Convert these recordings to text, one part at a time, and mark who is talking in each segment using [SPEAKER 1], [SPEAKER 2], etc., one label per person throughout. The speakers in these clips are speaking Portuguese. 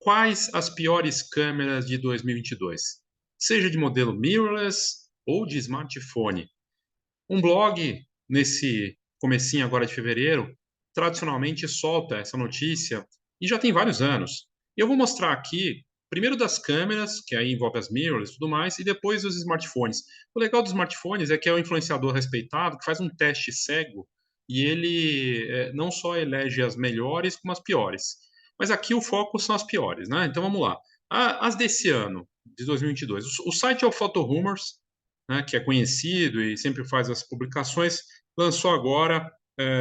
[SPEAKER 1] quais as piores câmeras de 2022, seja de modelo mirrorless ou de smartphone. Um blog, nesse comecinho agora de fevereiro, tradicionalmente solta essa notícia e já tem vários anos. Eu vou mostrar aqui, primeiro das câmeras, que aí envolve as mirrorless e tudo mais, e depois os smartphones. O legal dos smartphones é que é um influenciador respeitado que faz um teste cego e ele não só elege as melhores, como as piores. Mas aqui o foco são as piores, né? Então vamos lá. As desse ano, de 2022. O site é o Photo Rumors, né, que é conhecido e sempre faz as publicações, lançou agora,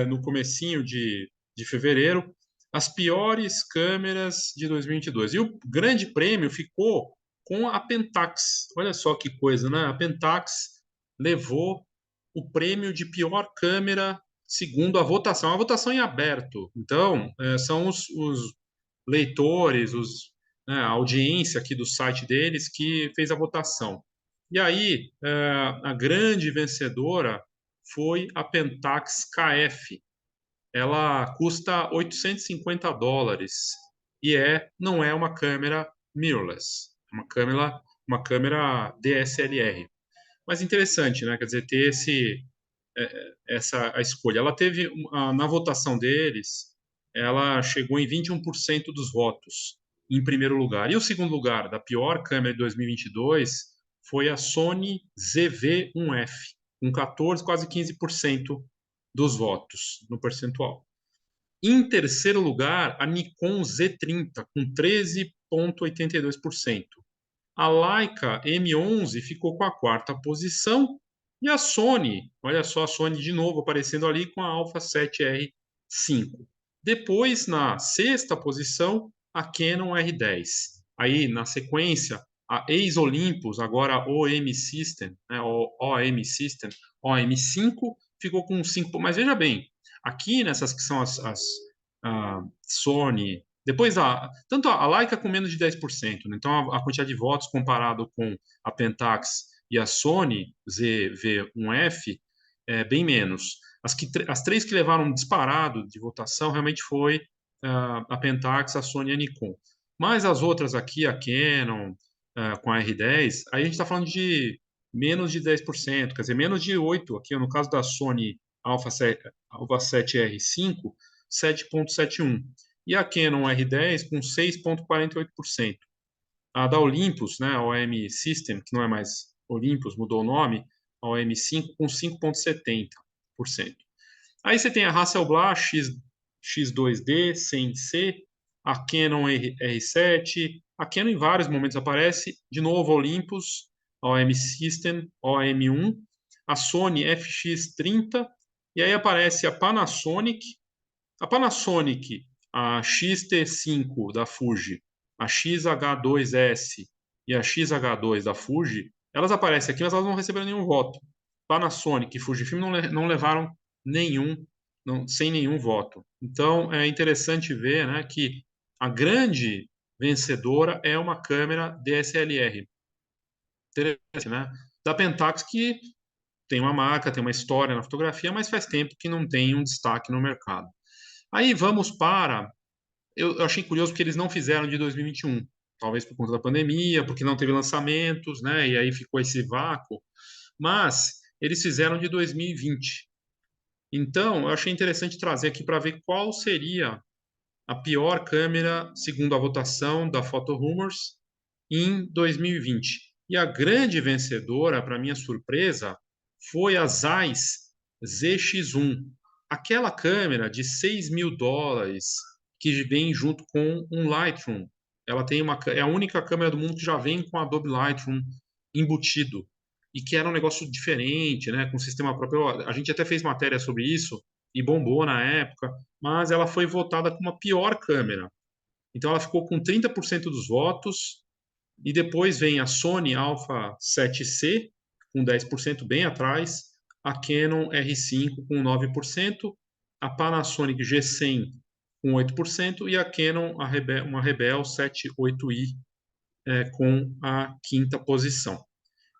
[SPEAKER 1] no comecinho de fevereiro, as piores câmeras de 2022. E o grande prêmio ficou com a Pentax. Olha só que coisa, né? A Pentax levou o prêmio de pior câmera segundo a votação. A votação em aberto. Então, são os leitores, a audiência aqui do site deles que fez a votação. E aí, a grande vencedora foi a Pentax KF. Ela custa US$ 850 e não é uma câmera mirrorless, é uma câmera DSLR. Mas interessante, né? Quer dizer, ter essa a escolha. Ela teve, na votação deles, ela chegou em 21% dos votos, em primeiro lugar. E o segundo lugar, da pior câmera de 2022, foi a Sony ZV-1F, com 14, quase 15% dos votos no percentual. Em terceiro lugar, a Nikon Z30, com 13,82%. A Leica M11 ficou com a quarta posição. E a Sony, olha só a Sony de novo aparecendo ali com a Alpha 7R5. Depois, na sexta posição, a Canon R10. Aí, na sequência, a ex-Olympus, agora OM System, né, OM System, OM5, ficou com 5. Mas veja bem, aqui nessas que são a Sony, depois tanto a Leica com menos de 10%, né? Então a quantidade de votos comparado com a Pentax e a Sony ZV-1F é bem menos. As três que levaram disparado de votação realmente foi a Pentax, a Sony e a Nikon. Mas as outras aqui, a Canon, com a R10, aí a gente está falando de menos de 10%, quer dizer, menos de 8%. Aqui, no caso da Sony Alpha 7R5, 7,71%. E a Canon R10 com 6,48%. A da Olympus, né, a OM System, que não é mais Olympus, mudou o nome, a OM5 com 5,70%. Aí você tem a Hasselblad X2D 100C, a Canon R7, a Canon em vários momentos aparece, de novo a Olympus, a OM System, OM1, a Sony FX30, e aí aparece a Panasonic, a XT5 da Fuji, a XH2S e a XH2 da Fuji, elas aparecem aqui, mas elas não receberam nenhum voto. Panasonic e Fujifilm não levaram nenhum, sem nenhum voto. Então, é interessante ver, né, que a grande vencedora é uma câmera DSLR. Interessante, né? Da Pentax, que tem uma marca, tem uma história na fotografia, mas faz tempo que não tem um destaque no mercado. Aí vamos para. Eu achei curioso porque eles não fizeram de 2021, talvez por conta da pandemia, porque não teve lançamentos, né? E aí ficou esse vácuo. Mas eles fizeram de 2020. Então, eu achei interessante trazer aqui para ver qual seria a pior câmera, segundo a votação da Photo Rumors, em 2020. E a grande vencedora, para minha surpresa, foi a Zeiss ZX1, aquela câmera de US$ 6.000 que vem junto com um Lightroom. Ela é a única câmera do mundo que já vem com Adobe Lightroom embutido e que era um negócio diferente, né, com sistema próprio. A gente até fez matéria sobre isso e bombou na época, mas ela foi votada como a pior câmera. Então ela ficou com 30% dos votos, e depois vem a Sony Alpha 7C, com 10% bem atrás, a Canon R5 com 9%, a Panasonic G100 com 8% e a Canon, uma Rebel 78i, com a quinta posição.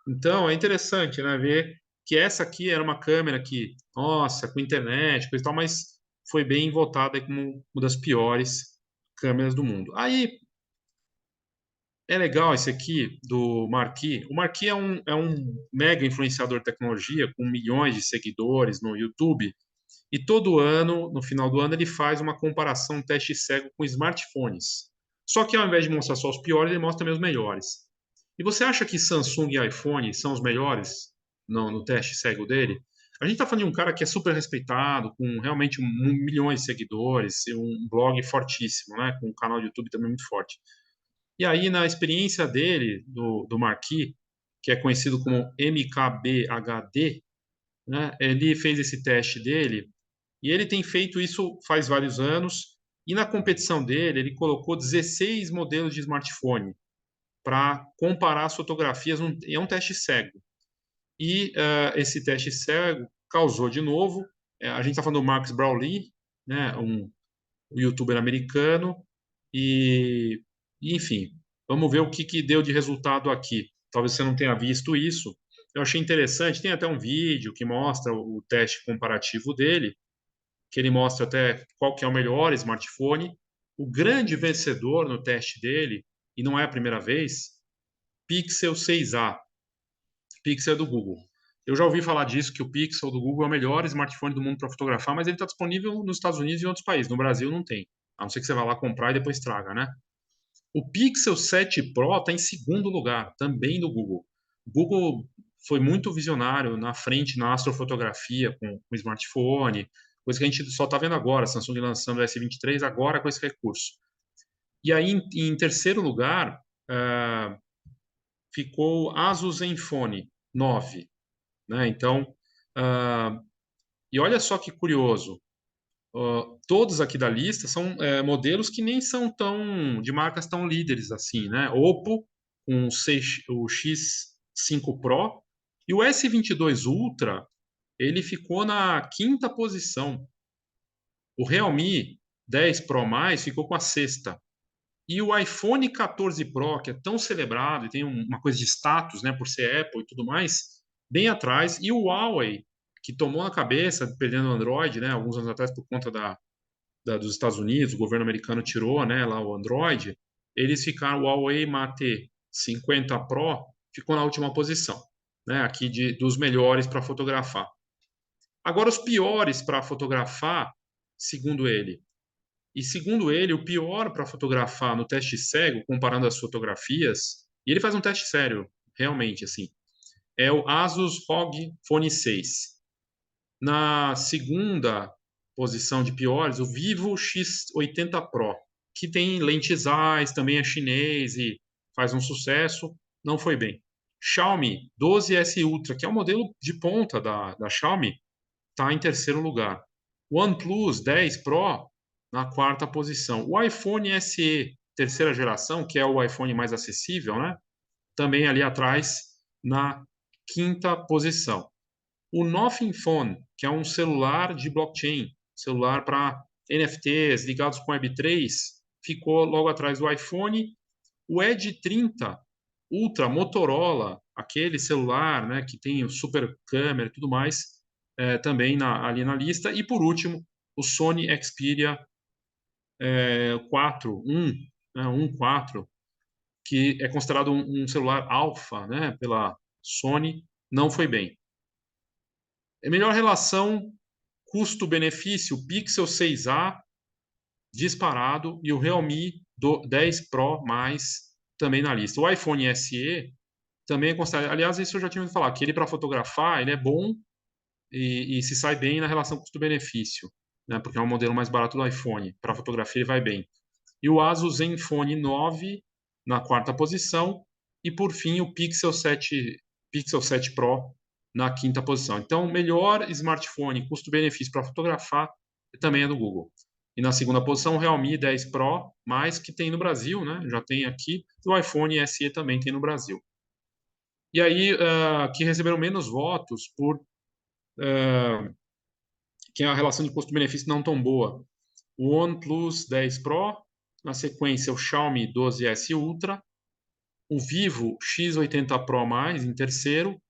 [SPEAKER 1] Então, é interessante, né, ver que essa aqui era uma câmera que, nossa, com internet, coisa e tal, mas foi bem votada como uma das piores câmeras do mundo. Aí, É legal esse aqui do Marquis. O Marquis é um mega influenciador de tecnologia com milhões de seguidores no YouTube. E todo ano, no final do ano, ele faz uma comparação, um teste cego com smartphones. Só que ao invés de mostrar só os piores, ele mostra também os melhores. E você acha que Samsung e iPhone são os melhores no teste cego dele? A gente está falando de um cara que é super respeitado, com realmente milhões de seguidores, e um blog fortíssimo, né? Com um canal de YouTube também muito forte. E aí, na experiência dele, do Marquis, que é conhecido como MKBHD, né? Ele fez esse teste dele e ele tem feito isso faz vários anos. E na competição dele, ele colocou 16 modelos de smartphone para comparar as fotografias. É um teste cego. E esse teste cego causou de novo. A gente está falando do Marcus Brownlee, né, um youtuber americano. E, enfim, vamos ver o que deu de resultado aqui. Talvez você não tenha visto isso. Eu achei interessante. Tem até um vídeo que mostra o teste comparativo dele, que ele mostra até qual que é o melhor smartphone. O grande vencedor no teste dele, e não é a primeira vez, Pixel 6a, Pixel do Google. Eu já ouvi falar disso, que o Pixel do Google é o melhor smartphone do mundo para fotografar, mas ele está disponível nos Estados Unidos e em outros países. No Brasil não tem. A não ser que você vá lá comprar e depois traga, né? O Pixel 7 Pro está em segundo lugar, também do Google. O Google foi muito visionário na frente na astrofotografia com smartphone, coisa que a gente só está vendo agora, Samsung lançando o S23 agora com esse recurso. E aí, em terceiro lugar, ficou Asus Zenfone 9, né? Então, e olha só que curioso, todos aqui da lista são modelos que nem são tão de marcas tão líderes assim, né? Oppo com o X5 Pro e o S22 Ultra, ele ficou na quinta posição. O Realme 10 Pro mais ficou com a sexta. E o iPhone 14 Pro, que é tão celebrado e tem uma coisa de status, né, por ser Apple e tudo mais, bem atrás. E o Huawei, que tomou na cabeça, perdendo o Android, né, alguns anos atrás por conta dos Estados Unidos, o governo americano tirou, né, lá o Android, eles ficaram, o Huawei Mate 50 Pro ficou na última posição, né, aqui dos melhores para fotografar. Agora, os piores para fotografar, segundo ele. E segundo ele, o pior para fotografar no teste cego, comparando as fotografias, e ele faz um teste sério, realmente, assim, é o Asus ROG Phone 6. Na segunda posição de piores, o Vivo X80 Pro, que tem lentes zeiss, também é chinês e faz um sucesso, não foi bem. Xiaomi 12S Ultra, que é o modelo de ponta da Xiaomi, está em terceiro lugar. OnePlus 10 Pro na quarta posição. O iPhone SE terceira geração, que é o iPhone mais acessível, né? Também ali atrás na quinta posição. O Nothing Phone, que é um celular de blockchain, celular para NFTs ligados com Web3, ficou logo atrás do iPhone. O Edge 30 Ultra Motorola, aquele celular, né, que tem o super câmera e tudo mais, também ali na lista. E por último, o Sony Xperia 4, 1, né, 1.4, que é considerado um celular alfa, né, pela Sony, não foi bem. É melhor relação custo-benefício, Pixel 6a disparado e o Realme 10 Pro mais também na lista. O iPhone SE também é considerado. Aliás, isso eu já tinha ouvido falar, que ele para fotografar ele é bom e se sai bem na relação custo-benefício, né? Porque é um modelo mais barato do iPhone. Para fotografia ele vai bem. E o Asus Zenfone 9 na quarta posição e por fim o Pixel 7 Pro na quinta posição. Então, o melhor smartphone custo-benefício para fotografar também é do Google. E na segunda posição, o Realme 10 Pro, mais que tem no Brasil, né? Já tem aqui. E o iPhone SE também tem no Brasil. E aí, que receberam menos votos por que a relação de custo-benefício não tão boa. O OnePlus 10 Pro, na sequência o Xiaomi 12S Ultra, o Vivo X80 Pro+, em terceiro,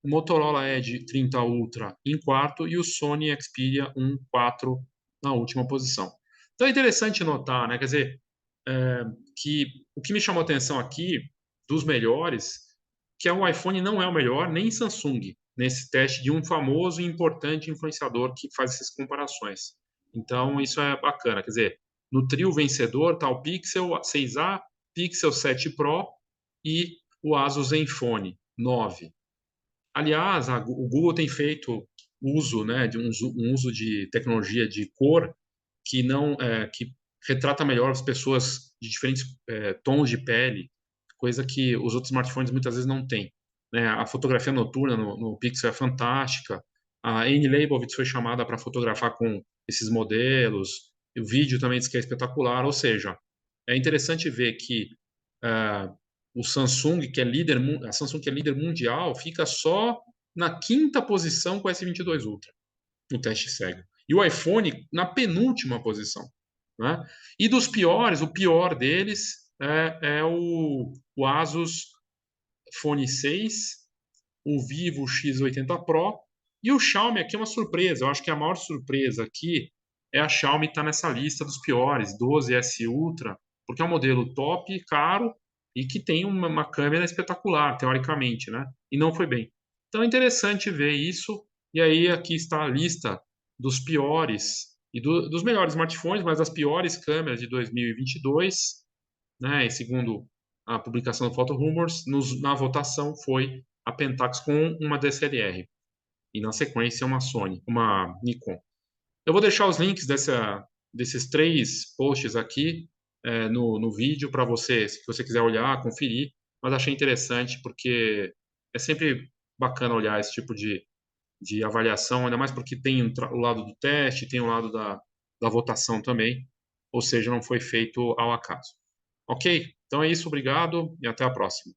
[SPEAKER 1] o Motorola Edge 30 Ultra em quarto e o Sony Xperia 1.4 na última posição. Então é interessante notar, né? Quer dizer, que o que me chamou a atenção aqui, dos melhores, que o iPhone não é o melhor, nem Samsung, nesse teste de um famoso e importante influenciador que faz essas comparações. Então, isso é bacana. Quer dizer, no trio vencedor está o Pixel 6a, Pixel 7 Pro e o Asus Zenfone 9. Aliás, o Google tem feito uso, né, de um uso de tecnologia de cor que não que retrata melhor as pessoas de diferentes tons de pele, coisa que os outros smartphones muitas vezes não têm. Né? A fotografia noturna no Pixel é fantástica. A Annie Leibovitz foi chamada para fotografar com esses modelos. O vídeo também diz que é espetacular. Ou seja, é interessante ver que ah, o Samsung, que é líder, a Samsung que é líder mundial, fica só na quinta posição com o S22 Ultra no teste cego. E o iPhone na penúltima posição. Né? E dos piores, o pior deles é o Asus Fone 6, o Vivo X80 Pro e o Xiaomi aqui é uma surpresa. Eu acho que a maior surpresa aqui é a Xiaomi estar nessa lista dos piores, 12S Ultra, porque é um modelo top, caro e que tem uma câmera espetacular, teoricamente, né? E não foi bem. Então é interessante ver isso. E aí aqui está a lista dos piores e dos melhores smartphones, mas das piores câmeras de 2022, né? E segundo a publicação do Photo Rumors, na votação foi a Pentax com uma DSLR e na sequência uma Sony, uma Nikon. Eu vou deixar os links desses três posts aqui no vídeo para você, se você quiser olhar, conferir, mas achei interessante porque é sempre bacana olhar esse tipo de avaliação, ainda mais porque tem o lado do teste, tem o lado da votação também, ou seja, não foi feito ao acaso. Ok? Então é isso, obrigado e até a próxima.